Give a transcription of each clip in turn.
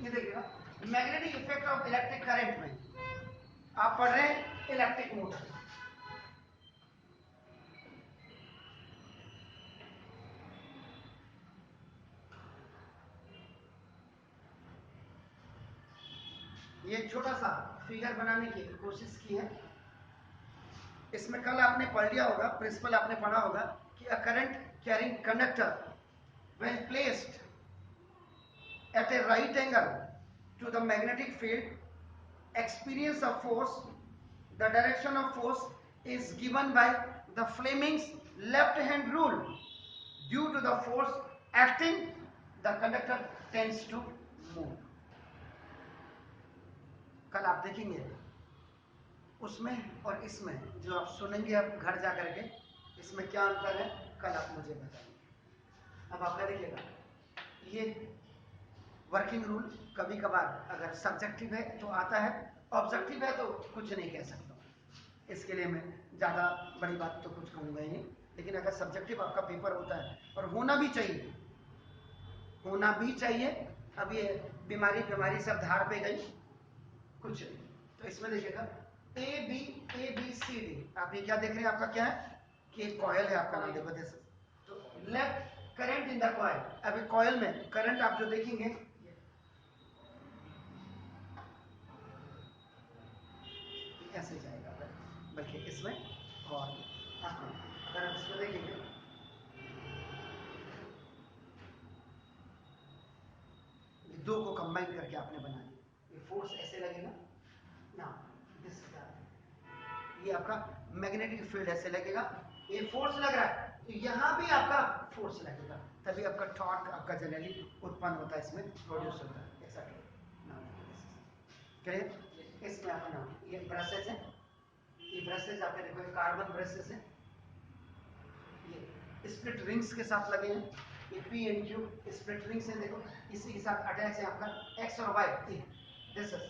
ये देखिएगा magnetic effect of electric current में आप पढ़ रहे हैं इलेक्ट्रिक मोटर। ये छोटा सा फिगर बनाने की कोशिश की है। इसमें कल आपने पढ़ लिया होगा, प्रिंसिपल आपने पढ़ा होगा कि a current carrying conductor when placed at a right angle to the magnetic field experience of force. The direction of force is given by the Fleming's left hand rule. Due to the force acting, the conductor tends to move. कल आप देखेंगे उसमें और इसमें जो आप सुनेंगे अब घर जा करके, इसमें क्या अंतर है कल आप मुझे बताएंगे। अब आपका देखिएगा ये वर्किंग रूल कभी कभार अगर सब्जेक्टिव है तो आता है, ऑब्जेक्टिव है तो कुछ नहीं कह सकता। इसके लिए मैं ज़्यादा बड़ी बात तो कुछ कहूँगा ही नहीं, लेकिन अगर सब्जेक्टिव आपका पेपर होता है और होना भी चाहिए, होना भी चाहिए। अब ये बीमारी सब धार पे गई कुछ नहीं। तो इसमें देखिएगा ए बी सी डी, आप ये क्या देख रहे हैं, आपका क्या है कि कॉयल है आपका, नाम देखो जैसे तो left current in the coil. अभी कॉयल में करंट आप जो देखेंगे ऐसे जाएगा, बल्कि इसमें और अगर आप इसको देखेंगे दो को कंबाइन करके आपने बना दिया, ये फोर्स ऐसे लगेगा ना, दिस ये आपका मैग्नेटिक फील्ड ऐसे लगेगा, ये फोर्स लग रहा है तो यहाँ भी आपका फोर्स लगेगा, तभी आपका टॉर्क आपका जनरली उत्पन्न होता है, इसमें प्रोड्यूस होता है एक्सेट्रा। इसमें अपना ये ब्रशेज है, ये ब्रशेज आपके देखो कार्बन ब्रशेज है, ये स्प्लिट रिंग्स के साथ लगे हैं, ये P and Q split rings है, देखो इसी के साथ अटैच है आपका एक्स और वाई, दिस इज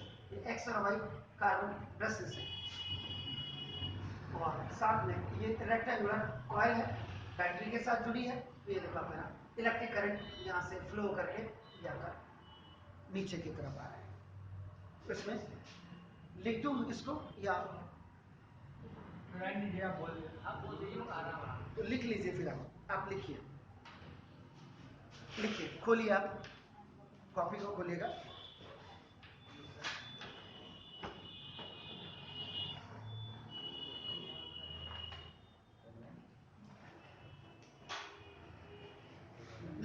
एक्स और वाई कार्बन ब्रशेज है, और साथ में ये रेक्टेंगुलर कॉइल है, बैटरी के साथ जुड़ी है। तो ये देखो आपका इलेक्ट्रिक करंट यहाँ से फ्लो करके ये आपका नीचे की तरफ आ रहा है। इसमें लिख दूं इसको या तो लिख लीजिए, फिर आप लिखिए, लिखिए, खोलिए, आप कॉपी को खोलिएगा।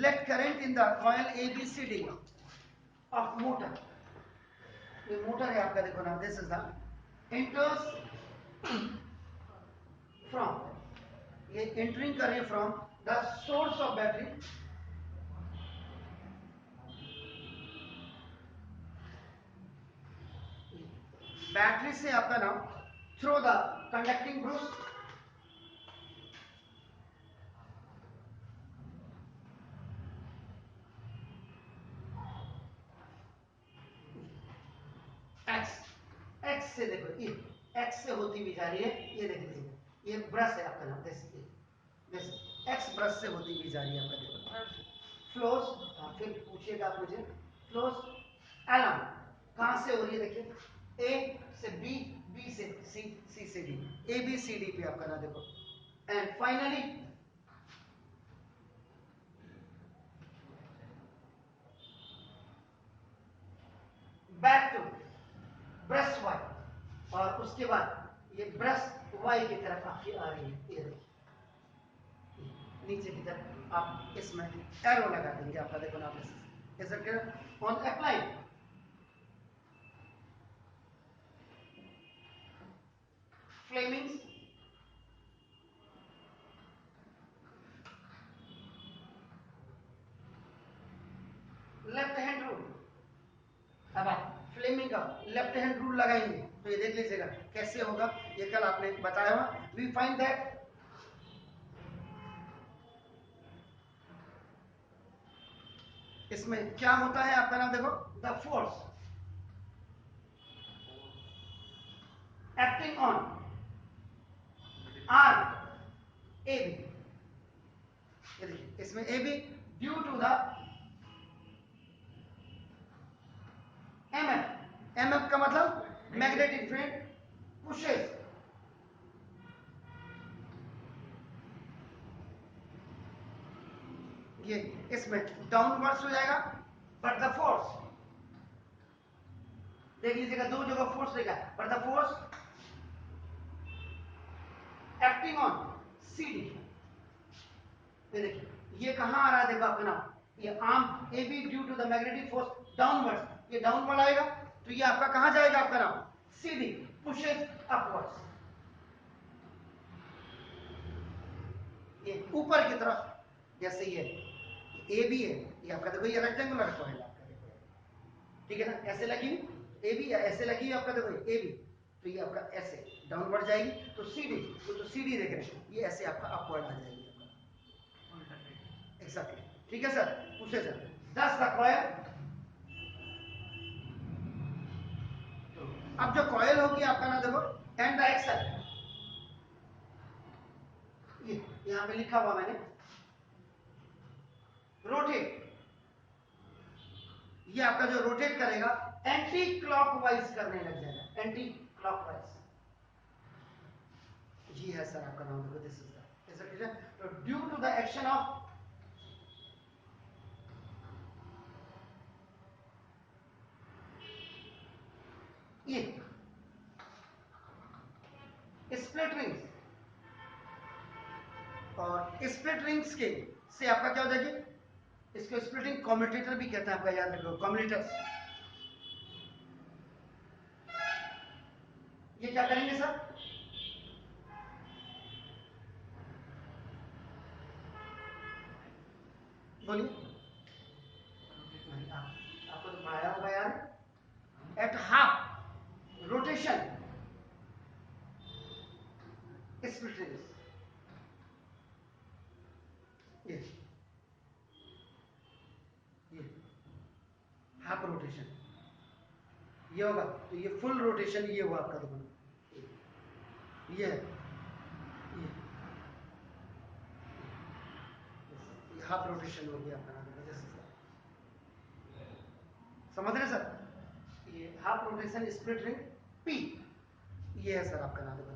Let current in the coil ABCD of motor, ये मोटर है आपका, देखो ना, this is the enters from, ये एंटरिंग कर रही है from the source of battery, battery से आपका नाम through the conducting Bruce, x से, देखो ये एक्स से होती भी जा रही है, ये देख लीजिए, ये ब्रश है आपका नाम, दिस एक्स ब्रश से होती भी जा रही है आपका, देखो फ्लोज, फिर पूछिएगा आप मुझे, फ्लोज एलम कहां से हो रही है, देखिए ए से बी, बी से सी, सी से D, A B C D पे आपका ना, देखो and finally back to brush Y, और उसके बाद ये ब्रश वाई की तरफ आपकी आ रही है, ये देखिए नीचे की तरफ आप इसमें एरो लगा देंगे आपका, देखो ना, on apply Fleming's left hand rule. अब आप फ्लेमिंग का लेफ्ट हैंड रूल लगाएंगे तो ये देख लीजिएगा कैसे होगा, ये कल आपने बताया हुआ। वी फाइंड दैट इसमें क्या होता है आपका नाम, देखो the force acting on R A B, ये देखिए इसमें A B due to the इसमें डाउनवर्ड्स हो जाएगा, बट द फोर्स देख लीजिएगा, दो जगह फोर्स देगा, but the force acting on CD, ये देखिए ये कहां आ रहा है, देखो आपका नाम, ये arm AB due to the magnetic force downwards, ये डाउनवर्ड आएगा तो ये आपका कहां जाएगा, आपका नाम CD पुशेस अपवर्ड्स, ये ऊपर की तरफ, जैसे ये AB है, ये आपका देखो ये रेक्टेंगुलर कॉइल आपका देखो, ठीक है ना, ऐसे लगी AB या ऐसे लगी आपका देखो AB, तो ये आपका ऐसे डाउनवर्ड जाएगी, तो CD तो CD देख रहे हैं, ये ऐसे आपका अपवर्ड आ जाएगी आपका, एग्जैक्टली, ठीक है सर, पूछे सर, 10 द कॉइल, अब जो कॉइल होगी आपका ना देखो एंड द एक्सल, ये यहां पे लिखा हुआ मैंने रोटेट, ये आपका जो रोटेट करेगा एंटी क्लॉकवाइज करने लग जाएगा, एंटी क्लॉकवाइज, ये है सर आपका नाम देखो, दिस इज द, तो due to the action of ये स्प्लिट रिंग्स, और स्प्लिट रिंग्स के से आपका क्या हो जाएगी, इसको स्प्लिटिंग कम्यूटेटर भी कहते हैं, आपका याद रखो कम्यूटेटर्स, ये क्या करेंगे सर, बोलिए, आपको तो पढ़ाया होगा यार, at half rotation split rings, ये हाफ रोटेशन ये होगा, तो ये फुल रोटेशन ये हुआ आपका, देखो ये है, ये हाफ रोटेशन हो गया आपका, समझ रहे सर, ये half rotation split ring P, ये है सर आपका नाम देखो,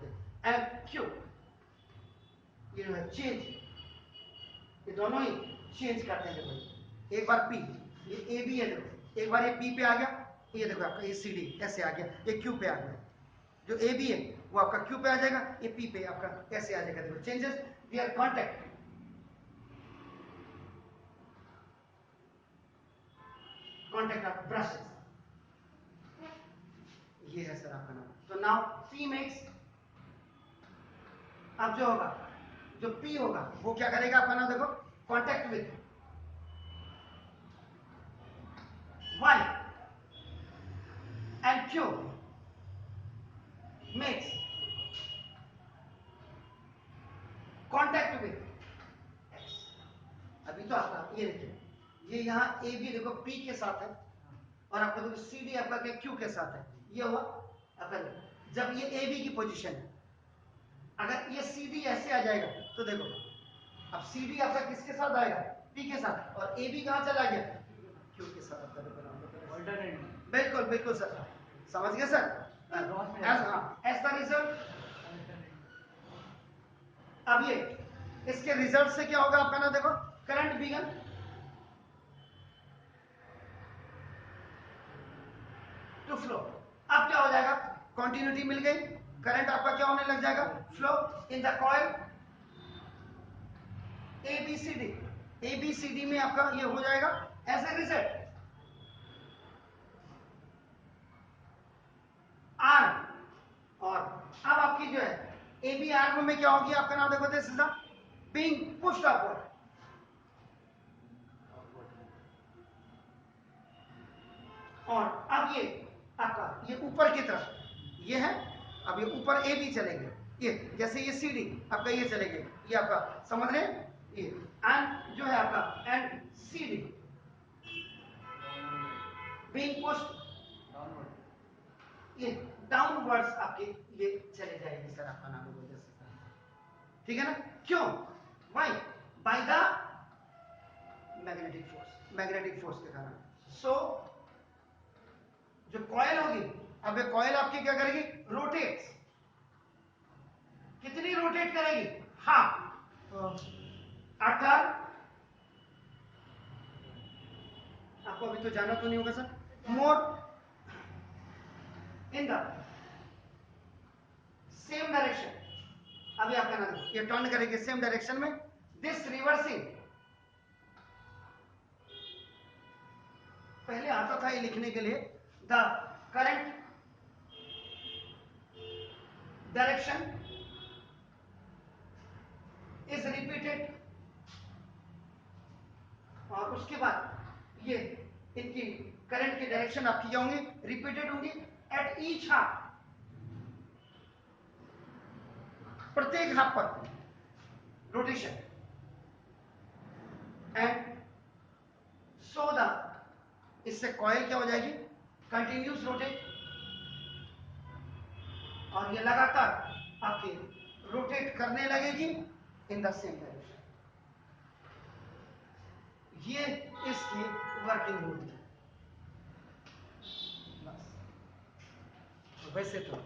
एंड Q, ये जो है चेंज, ये दोनों ही चेंज करते हैं, देखो एक बार P, ये AB है देखो, एक बार ये P पे आ गया, ये देखो आपका ये CD ऐसे आ गया, ये Q पे आ गया, जो AB है वो आपका Q पे आ जाएगा, ये P पे आपका ऐसे आ जाएगा, देखो changes there contact, contact of brushes, ये है सर आपका नाम, तो नाउ P मेक्स, अब जो होगा जो P होगा वो क्या करेगा आपका नाम देखो, contact with Y and Q makes contact with X, अभी तो आपका ये देखिए, ये यहाँ A B देखो P के साथ है, और आपका देखो C D आपका क्या Q के साथ है, ये हुआ आपका, जब ये A B की पोजीशन है, अगर ये C D ऐसे आ जाएगा तो देखो, अब C D आपका किसके साथ आएगा, P के साथ, और A B कहाँ चला गया, Q के साथ आपका देखो, अल्टरनेट, बिल्कुल बिल्कुल सर, समझ गए सर, एज द रिजल्ट, अब ये इसके रिजल्ट से क्या होगा आपका ना देखो, करंट बिगन टू फ्लो, अब क्या हो जाएगा, कंटिन्यूटी मिल गई, करंट आपका क्या होने लग जाएगा, flow in the coil ABCD में आपका ये हो जाएगा, एज ए रिजल्ट आर्म, और अब आपकी जो है AB आर्म में क्या होगी आपका नाम देखो, this is the being pushed upward, और अब ये आपका ये ऊपर की तरफ ये है, अब ये ऊपर AB चलेंगे, ये जैसे ये CD आपका ये चलेंगे, ये आपका समझ रहे हैं, ये एंड जो है आपका and CD being pushed downward, ये डाउनवर्ड्स आपके ये चले जाएगी सर, आपका नाम बोलते हैं, ठीक है ना, क्यों, why, by the magnetic force के कारण, सो जो कॉइल होगी, अब ये कॉइल आपकी क्या करेगी, रोटेट्स, कितनी रोटेट करेगी, हाफ, अटर आपको अभी तो जाना तो नहीं होगा sir. More in the same direction, अभी आपका ना ये टर्न करेंगे सेम डायरेक्शन में, दिस रिवर्सिंग, पहले आता था ये लिखने के लिए, the current direction is repeated, और उसके बाद ये इनकी करंट की डायरेक्शन आपकी क्या होंगी, रिपीटेड होंगी एट ईच हाफ, प्रत्येक हाफ पर रोटेशन, एंड सो द, इससे कॉइल क्या हो जाएगी, कंटिन्यूस रोटेट, और ये लगातार आपकी रोटेट करने लगेगी इन द सेम डायरेक्शन। ये इसकी वर्किंग रूल है। वैसे तो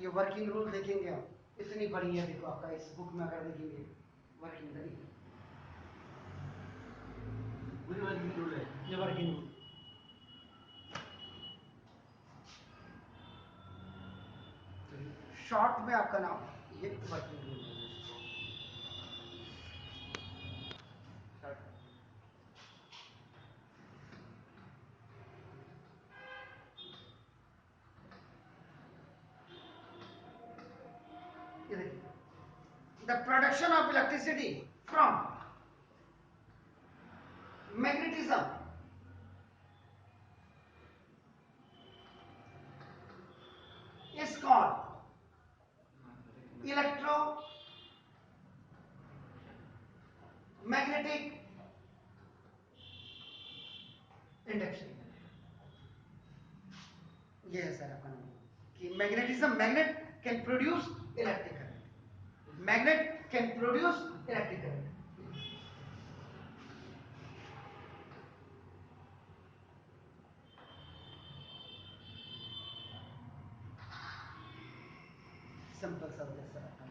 ये वर्किंग रूल देखेंगे आप, इतनी बड़ी है, देखो आपका इस बुक में अगर देखेंगे वर्किंग रूल है, ये वर्किंग रूल। शॉर्ट में आपका नाम ये वर्किंग रूल है। The production of electricity from magnetism is called electromagnetic induction। ये है सर आपका नाम कि magnetism, magnet can produce electric current, magnet can produce electric current. Simple सा हो गया सर आपका,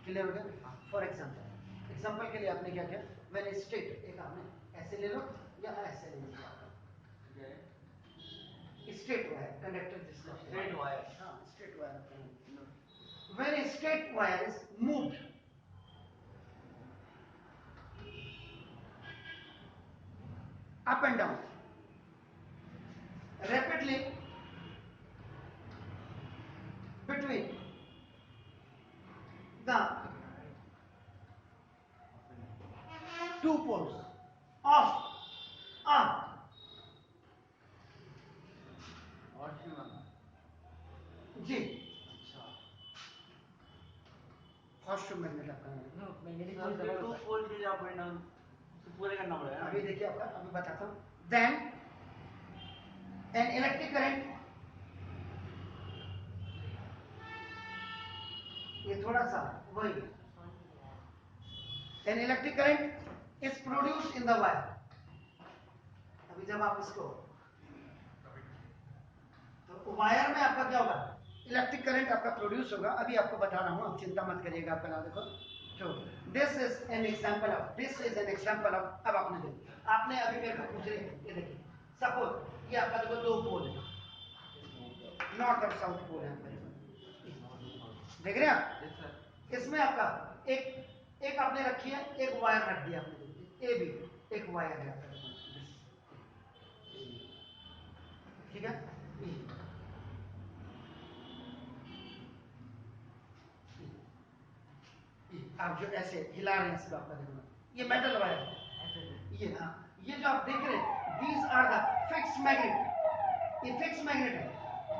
क्लियर हो गया। फॉर एग्जांपल के लिए आपने क्या किया, व्हेन स्टेट, एक आपने ऐसे ले लो या ऐसे ले लो, स्ट्रेट वायर कंडक्टर जिसका स्ट्रेट वायर, हाँ straight wire, when a straight wire is moved up and down rapidly between the two poles of a जी हॉर्सशू मैग्नेट आपका टू पोल के जो परिणाम पूरे करना पड़ेगा। अभी देखिए आपका, अभी बताता हूँ। देन एन इलेक्ट्रिक करंट, ये थोड़ा सा वही, an electric current is produced in the wire. अभी जब आप इसको, तो वायर में आपका क्या होगा, इलेक्ट्रिक करंट आपका प्रोड्यूस होगा। अभी आपको बता रहा हूँ, आप चिंता मत करिएगा। आपका नाम देखो, तो this is an example of, this is an example of. अब आपने देखो, आपने अभी मेरे को पूछ रहे, ये देखिए सपोज ये आपका देखो दो पोल है, नॉर्थ और साउथ पोल है, देख रहे हैं आप। इसमें आपका एक आपने रखी है, एक वायर रख दिया आपने, ए बी एक वायर है आपका, ठीक है। आप जो ऐसे हिला रहे हैं इसको आपका देखना, ये मेटल वायर है, ये हाँ, ये जो आप देख रहे हैं, these are the fix magnet, ये फिक्स मैग्नेट है।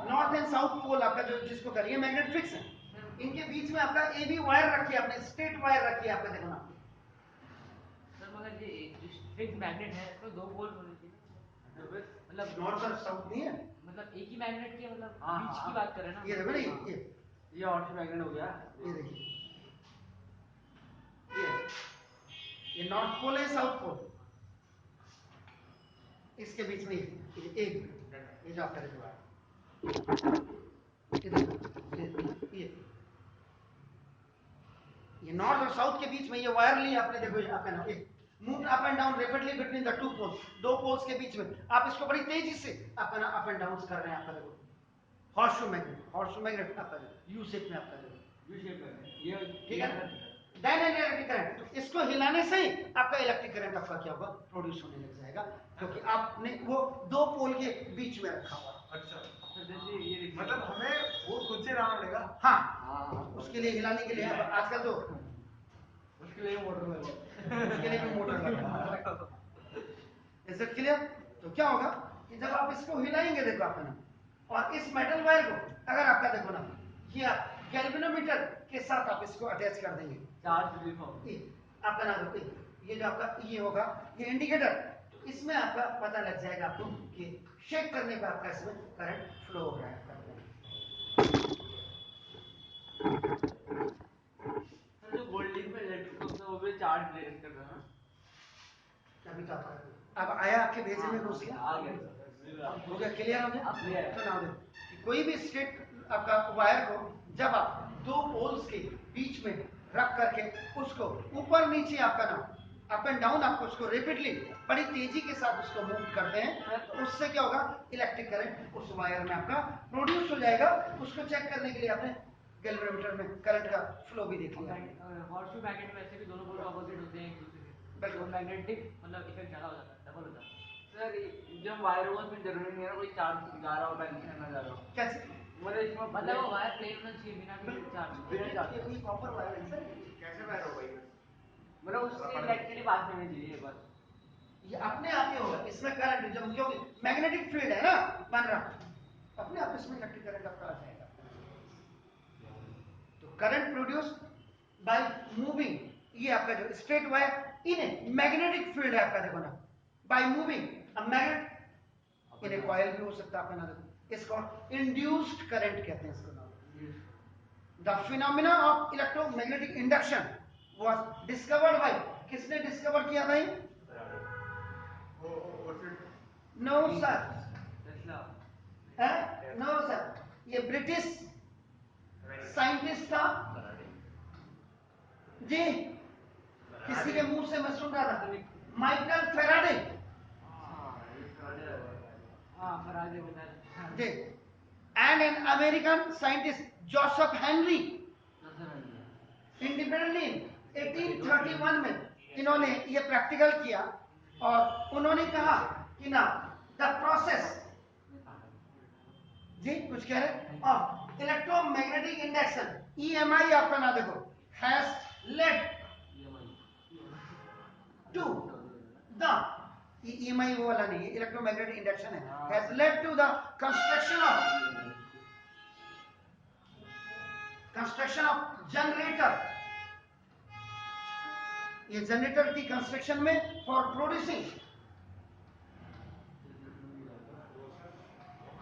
नॉर्थ एंड साउथ पोल आपका जो जिसको कर, ये मैग्नेट फिक्स है। इनके बीच में आपका ए बी वायर रखी है आपने, स्ट्रेट वायर रखी है आपका, देखो ना सर मगर ये फिक्स मैग्नेट है तो दो पोल होने चाहिए, मतलब नॉर्थ और साउथ नहीं है, मतलब एक ही मैग्नेट के मतलब बीच की बात कर रहे हैं ना। ये देखो ना, ये और मैग्नेट हो गया, ये देखिए, ये नॉर्थ पोल है, साउथ पोल, इसके बीच में एक ये जो आपका देखो, ये नॉर्थ और साउथ के बीच में ये वायर ली आपने, देखो आपका ना, move up and down rapidly between the two poles, दो पोल्स के बीच में आप इसको बड़ी तेजी से आपका ना अप एंड डाउन कर रहे हैं। आपका देखो हॉर्सशू मैग्नेट आपका यू शेप में आपका देखो यू शेप में ये ठीक है ना, डायनेमिक करंट। तो इसको हिलाने से ही आपका इलेक्ट्रिक करंट आपका क्या होगा, प्रोड्यूस होने लग जाएगा, क्योंकि आपने वो दो पोल के बीच में रखा हुआ। अच्छा, जैसे ये देखिए, मतलब हमें वो खुद से लाना पड़ेगा। हाँ, उसके लिए हिलाने के लिए अब आजकल तो उसके लिए मोटर लगा उसके लिए भी मोटर लगा। Is it clear? तो क्या होगा कि जब आप इसको हिलाएंगे, देखो आपका ना, और इस मेटल वायर को अगर आपका देखो ना, ये आप गैल्वेनोमीटर के साथ आप इसको अटैच कर देंगे, चार्ज यूनिफॉर्म ये आपका ना देखो, ये जो आपका ये होगा ये इंडिकेटर, तो इसमें आपका पता लग जाएगा आपको कि शेक करने पर आपका इसमें करंट फ्लो हो रहा है। जो गोल्डिंग में इलेक्ट्रिक होता है वो भी चार्ज रेज कर रहा है। अभी तो आपका अब आया आपके भेजे में घुस गया, आ गया, हो गया, क्लियर हो अब गया? clear है। तो ना देखो कि कोई भी स्ट्रेट आपका वायर को जब आप दो पोल्स के बीच में रख करके उसको ऊपर नीचे आपका ना अप एंड डाउन आपको उसको रेपिडली बड़ी तेजी के साथ उसको मूव करते हैं, तो उससे क्या होगा, इलेक्ट्रिक करंट उस वायर में आपका प्रोड्यूस हो जाएगा। उसको चेक करने के लिए आपने गैल्वेनोमीटर में करंट का फ्लो भी देख लिया। हॉर्सशू मैग्नेट में ऐसे भी दोनों पोल ऑपोजिट होते हैं एक दूसरे के, बिल्कुल। मैग्नेटिक मतलब इफेक्ट ज्यादा हो जाता है, डबल हो जाता है। सर जब वायर हो उसमें जरूरी नहीं है ना कोई चार्ज जा रहा हो, बैलेंस करना जा रहा हो, कैसे? मतलब वो वायर प्लेन होना चाहिए बिना चार्ज, ये कॉपर वायर है सर, कैसे वायर हो भाई? मतलब उससे इलेक्ट्रिकली बात करनी चाहिए बस। ये अपने आप ही होगा, इसमें करंट जब क्योंकि मैग्नेटिक फील्ड है ना बन रहा, अपने आप इसमें इलेक्ट्रिक करंट आपका आ जाएगा। तो करंट प्रोड्यूस बाय मूविंग, ये आपका जो straight wire in a magnetic field है आपका, देखो ना, bye moving a magnet in a coil भी हो सकता है आपका ना, देखो इसको इंड्यूस्ड करंट कहते हैं इसको ना। The phenomena of electromagnetic induction was discovered bye, किसने डिस्कवर किया था ये? नो सर, नो सर, ये ब्रिटिश साइंटिस्ट था जी, किसी के मुंह से मैं सुन रहा था, Michael Faraday ji, and an American scientist Joseph Henry. Independently 1831 में इन्होंने ये प्रैक्टिकल किया और उन्होंने कहा कि ना द प्रोसेस जी कुछ कह रहे ऑफ इलेक्ट्रोमैग्नेटिक इंडक्शन EMI आपका ना देखो has led to the EMI वो वाला नहीं है, इलेक्ट्रोमैग्नेटिक इंडक्शन है, has led to the construction of generator, ये जनरेटर की कंस्ट्रक्शन में for producing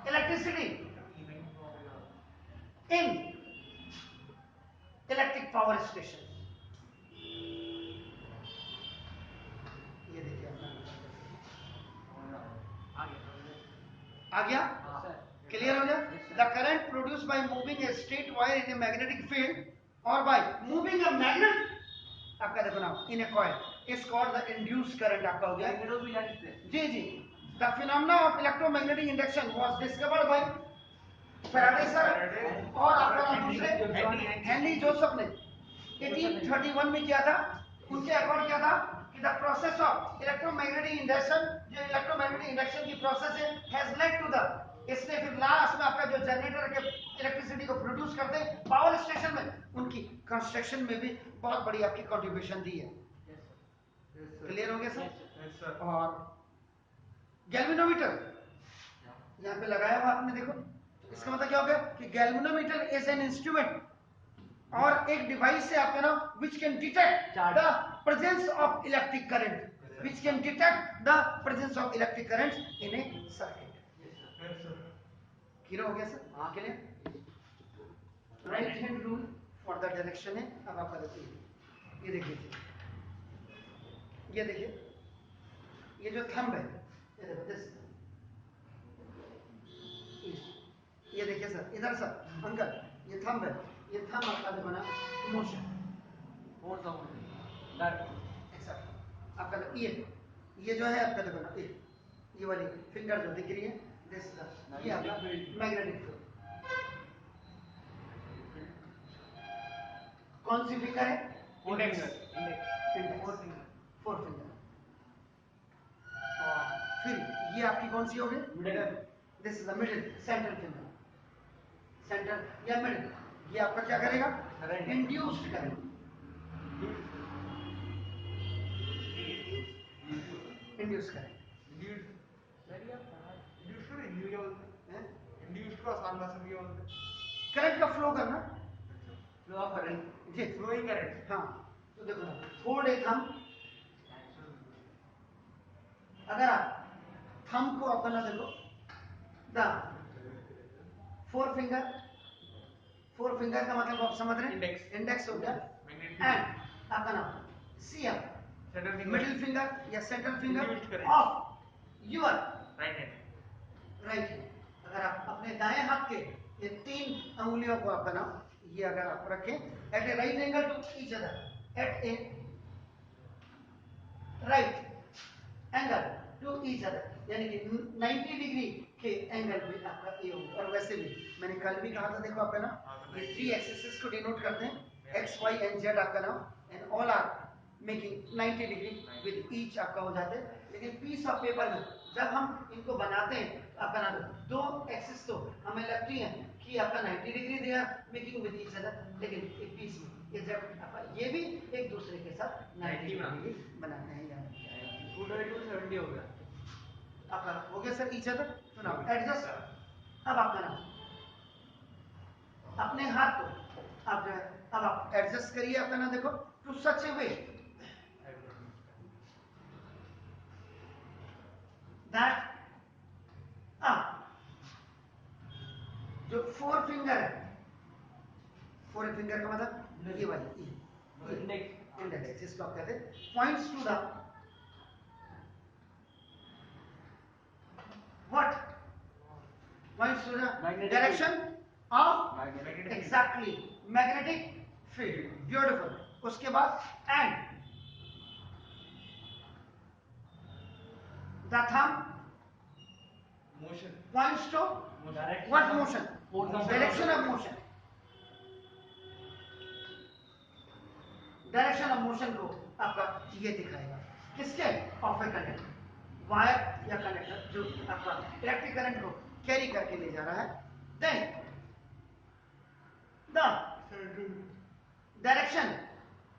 electricity in electric power station. ये देखिए आ गया, क्लियर हो गया? The current produce by moving a straight wire in a magnetic field और बाय मूविंग अ मैग्नेट आपका देखो ना in a coil is called the induced current आपका हो गया जी जी। The phenomena of electromagnetic induction was discovered by Faraday sir और आपका दूसरे हेनरी जोसेफ ने 1831 में किया था। उनके अकॉर्डिंग क्या था कि the process of electromagnetic induction, जो इलेक्ट्रोमैग्नेटिक इंडक्शन की प्रोसेस है, हैज लेड टू द, इसने फिर लास्ट में आपका जो जनरेटर के इलेक्ट्रिसिटी को प्रोड्यूस करते हैं पावर स्टेशन में, उनकी कंस्ट्रक्शन में भी बहुत बड़ी आपकी कंट्रीब्यूशन दी है। क्लियर हो गया सर? और गैल्वेनोमीटर यहाँ पे लगाया हुआ आपने देखो, इसका मतलब क्या हो गया कि गैल्वेनोमीटर इज एन इंस्ट्रूमेंट और एक डिवाइस है आपका नाम which can detect the presence of electric current, which can detect the presence of electric current in a circuit. Clear हो गया सर? हाँ clear. Right hand rule for the direction है। अब आप देखिए, ये देखिए, ये देखिए, ये जो थंब है, ये देखो दिस, ये देखिए सर, इधर सर अंकल, ये थंब है, ये थंब आपका देखो ना मोशन, फोर्स ऑफ एक्सेप्ट आपका आपका ये जो है आपका देखो ना ये वाली फिंगर जो दिख रही है दिस ये आपका मैग्नेटिक फील्ड। कौन सी फिंगर है? Index four finger. फिर ये आपकी कौन सी होगी? Middle this is the middle central finger. Central या मिडिल ये आपका क्या करेगा? इंड्यूस्ड करेगा। इंड्यूस करेगा। इंड्यूस्ड को आसान भाषा में क्या बोलते हैं? करंट का फ्लो करना फ्लो ऑफ करंट जी। Flowing current. हाँ तो देखो ना होल्ड ए थंब। अगर आप थंब को अपना देखो द फोर फिंगर का मतलब आप समझ रहे हैं? इंडेक्स हो गया एंड आपका नाम सी एम मिडिल फिंगर या central finger of your right hand. Right hand. अगर आप अपने दाएं हाथ के ये 3 अंगुलियों को आपका नाम ये अगर आप रखें at a right angle to each other at a right angle to each other यानी कि 90 डिग्री के एंगल पे आपका ये होगा। और वैसे भी मैंने कल भी कहा था देखो आपका ना ये 3 एक्सिस को डिनोट करते हैं x y and z आपका नाम and all are making 90 degree with each आपका हो जाते हैं। लेकिन पीस ऑफ पेपर में जब हम इनको बनाते हैं आपका नाम 2 एक्सिस तो हमें लगती है कि आपका 90 degree they are making with each other, लेकिन एक पीस में ये जब आपका ये भी एक दूसरे के साथ 90 डिग्री बनाते हैं। यानी 270 हो गया। आपका हो गया सर ईच अदर। तो नाउ एडजस्ट। अब आपका नाम अपने हाथ को आप जो है अब आप एडजस्ट करिए आपका नाम देखो to such a way that जो फोर फिंगर है, फोर फिंगर का मतलब ये वाली इंडेक्स जिसको आप कहते हैं points to the what points to the direction of exactly magnetic field. Beautiful. उसके बाद and the thumb motion points to what motion? Direction of motion. Direction of motion को आपका ये दिखाएगा किसके? ऑफ ए कंडक्टर वायर या conductor जो आपका इलेक्ट्रिक करंट को कैरी करके ले जा रहा है। Then the direction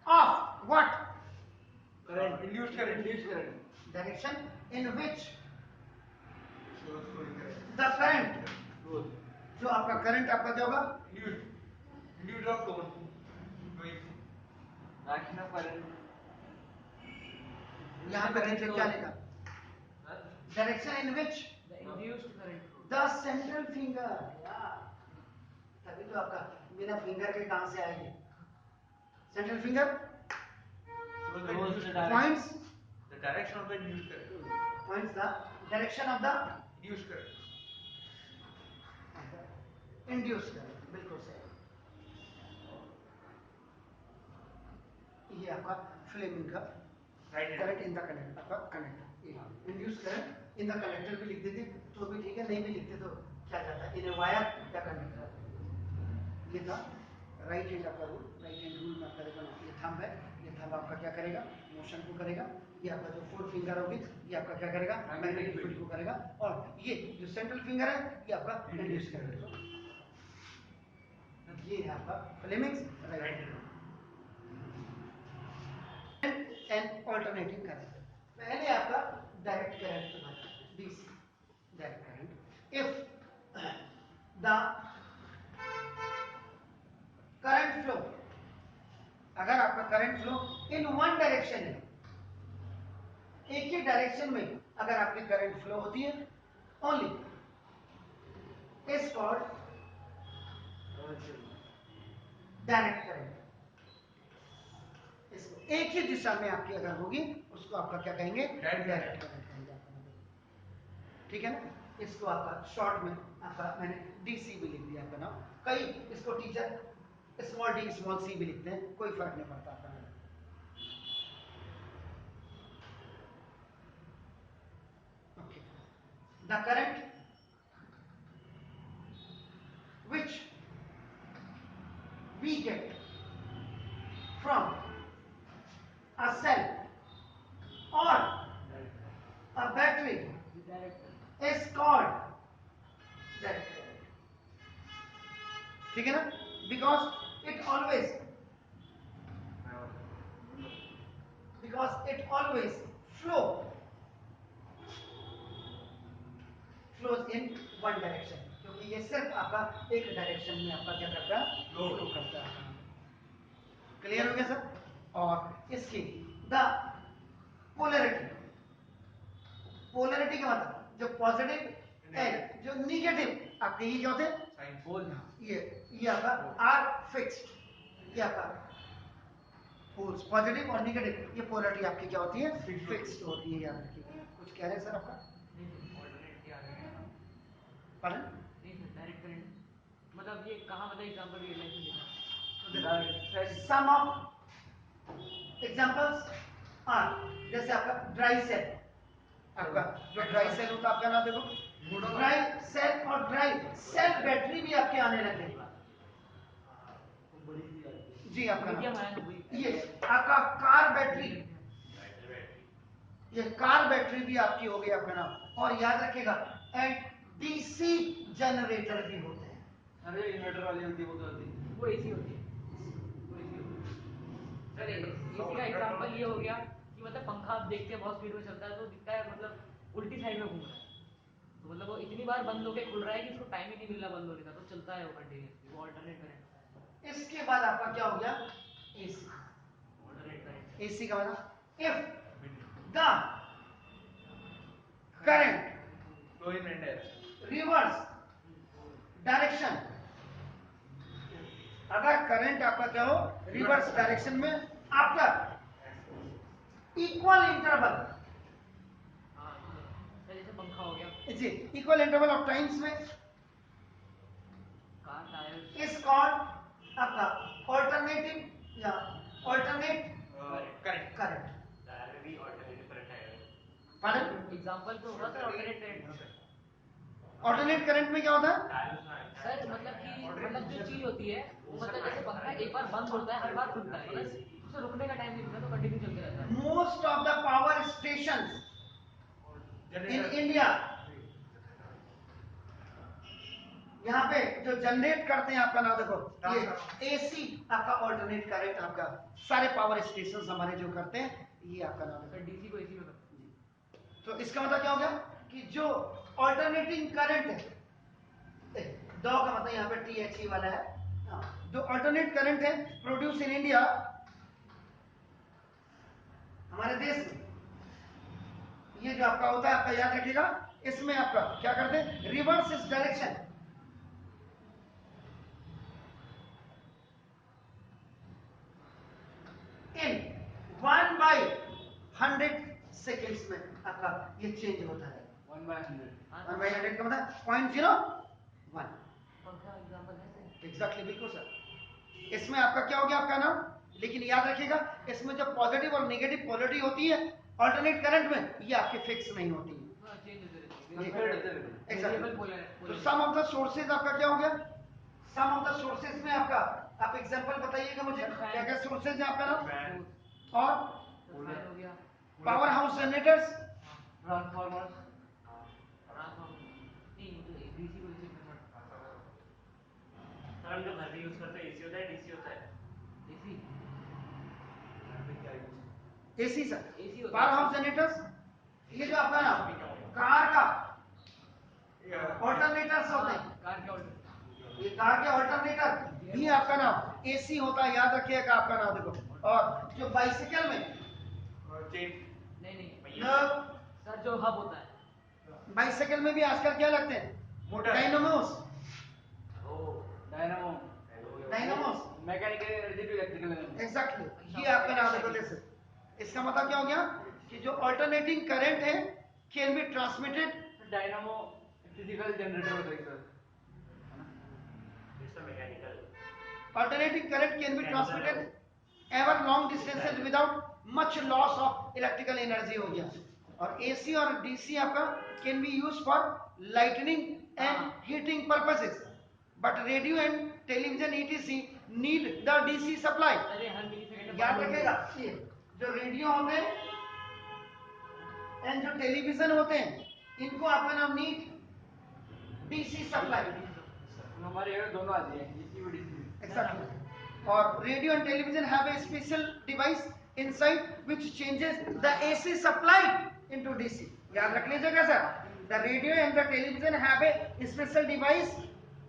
of what? Current induced current direction in which flowing current the current जो आपका करंट आपका क्या होगा? Induced of flowing direction of current यहाँ पे देखिए क्या लिखा? Direction in which induced current the central finger. तभी तो आपका बिना फिंगर के कहां से आएगी? Central finger points the direction of the induced current points the direction of the induced current induced current। बिल्कुल सही। ये आपका फ्लेमिंग का right hand current in the connector आपका connector induce current in the connector भी लिख देते तो भी ठीक है, नहीं भी लिखते तो क्या जाता है इन ए वायर या कंडक्टर। ये था राइट हैंड आपका रूल। राइट हैंड रूल में आपका देखो ना ये थंब है, ये थंब आपका क्या करेगा? मोशन को करेगा। ये आपका जो फोर फिंगर होगी ये आपका क्या करेगा? मैग्नेटिक फील्ड को करेगा। और ये जो सेंट्रल फिंगर है ये आपका इंड्यूस करेगा। ये है आपका Fleming's right hand and alternating current. पहले आपका डायरेक्ट करंट की बात करते हैं, DC direct current. If the current flow, अगर आपका current flow in one direction है, एक ही डायरेक्शन में अगर आपकी करंट फ्लो होती है only is called direct current. इसको एक ही दिशा में आपकी अगर होगी उसको आपका क्या कहेंगे? डायरेक्ट करंट कहेंगे। ठीक है ना? इसको आपका शॉर्ट में आपका मैंने डीसी भी लिख दिया आपका नाम। कई इसको teacher small D small C भी लिखते हैं, कोई फर्क नहीं पड़ता आपका नाम। the current which we get from a cell or a battery is called direct current. ठीक है ना? Because it always flows in one direction, क्योंकि ये सिर्फ आपका एक डायरेक्शन में आपका क्या करता है, फ्लो करता है. क्लियर हो गया सर? और इसकी द पोलैरिटी का मतलब जो पॉजिटिव एंड जो निगेटिव आपके ये क्या होते हैं, ये आपका आर फिक्स्ड. ये आपका पोल्स पॉजिटिव और नेगेटिव, ये पोलैरिटी आपकी क्या होती है, फिक्स्ड होती है. याद रखिए. कुछ कह रहे हैं सर आपका? पढ़ें. डायरेक्ट करंट मतलब ये कहाँ, मतलब example realise some of examples are जैसे आपका ड्राई सेल. आपका जो ड्राई सेल होता है आपका नाम देखो, ड्राई सेल और ड्राई सेल बैटरी भी आपके आने लगे जी. आपका ये आपका कार बैटरी, ये कार बैटरी भी आपकी हो गई आपका नाम. और याद रखिएगा एंड डीसी जनरेटर भी होते हैं. अरे इन्वर्टर वाली होती है, वो एसी होती है. सर एसी का एग्जांपल ये हो गया कि मतलब पंखा आप देखते हैं बहुत स्पीड में चलता है तो दिखता है मतलब उल्टी साइड में घूम रहा है, तो मतलब वो इतनी बार बंद होके खुल रहा है कि उसको टाइम ही नहीं मिल रहा बंद होने का, तो चलता है वो कंटिन्यूअसली, वो अल्टरनेट करंट. इसके बाद आपका क्या हो गया, एसी. एसी का मतलब if the current reverse direction, अगर करंट आपका क्या हो रिवर्स डायरेक्शन में आफ्टर इक्वल इंटरवल, जैसे पंखा हो गया जी, इक्वल इंटरवल ऑफ टाइम्स में कार टायर इज कॉल्ड आपका ऑल्टरनेटिव या ऑल्टरनेट करंट. पढ़ें. एग्जांपल तो होगा sir alternate current. Alternate current में क्या होता है सर मतलब कि मतलब जो चीज होती है वो मतलब जैसे पंखा एक बार बंद होता है हर बार खुलता है, मतलब उसे रुकने का टाइम नहीं मिलता, तो कंटिन्यू चलते रहता है. Most of the power stations in India, यहाँ पे जो जनरेट करते हैं आपका नाम देखो, ये एसी आपका ऑल्टरनेट करंट आपका सारे पावर स्टेशन हमारे जो करते हैं ये आपका नाम सर है. डीसी को एसी में करते हैं. तो इसका मतलब क्या हो गया कि जो ऑल्टरनेटिंग करंट है, दो का मतलब यहाँ पे THE वाला है, जो ऑल्टरनेट करंट है प्रोड्यूस इन इंडिया हमारे देश में, ये जो आपका होता है आपका याद रखिएगा, इसमें आपका क्या करते हैं रिवर्स इस डायरेक्शन इन 1/100 सेकेंड्स में आपका ये चेंज होता है. 1/100 1/100 का मतलब 0.01 पंखा एग्जांपल है सर. एग्जैक्टली, बिल्कुल सर. इसमें आपका क्या हो गया आपका नाम, लेकिन याद रखिएगा इसमें जो पॉजिटिव और नेगेटिव पोलैरिटी होती है ऑल्टरनेट करंट में, ये आपके फिक्स नहीं होती है. चेंज होते रहते Exactly. तो सम ऑफ द सोर्सेज आपका क्या हो गया, सम ऑफ द सोर्सेज में आपका आप एग्जांपल बताइएगा मुझे, क्या क्या सोर्सेज है आपका नाम, और हो गया पावर हाउस जनरेटर्स, ट्रांसफार्मर नहीं डीसी को एसी में सर हम जो घर में यूज करते हैं एसी होता है डीसी होता है? एसी सर, एसी होता है. पावर हाउस जनरेटर्स, ये जो आपका नाम कार का ऑल्टरनेटर्स होते हैं, कार के ऑल्टर ये कार के ऑल्टरनेटर भी आपका नाम एसी होता है, याद रखिएगा आपका नाम देखो. और जो बाइसिकल में नहीं जो सर जो हब होता है बाइसिकल में भी आजकल क्या लगते हैं, dynamos, dynamos mechanical energy to electrical energy. Exactly, ये आपका नाम देखो. जैसे इसका मतलब क्या हो गया कि जो ऑल्टरनेटिंग करंट है can be transmitted, dynamo physical generator होता है sir. It's mechanical. alternating current can be transmitted ever long distances without much loss of electrical energy हो गया. और एसी और डीसी आपका can be use for lightning and heating purposes, but radio and television etc need the DC supply. अरे हर millisecond याद रखिएगा, ये जो रेडियो होते हैं एंड जो टेलीविजन होते हैं, इनको आपका नाम नीड डीसी सप्लाई। हमारे यहाँ दोनों आते हैं, डीसी और डीसी। Exactly. और radio and television have a special device inside which changes the AC supply into DC. याद रख लीजिएगा sir, the radio and the television have a special device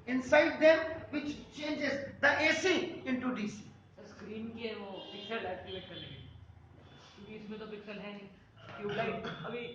inside them which changes the AC into DC. Sir screen की है वो pixel activate करने के लिए, क्योंकि इसमें तो पिक्सल है नहीं। ट्यूबलाइट अभी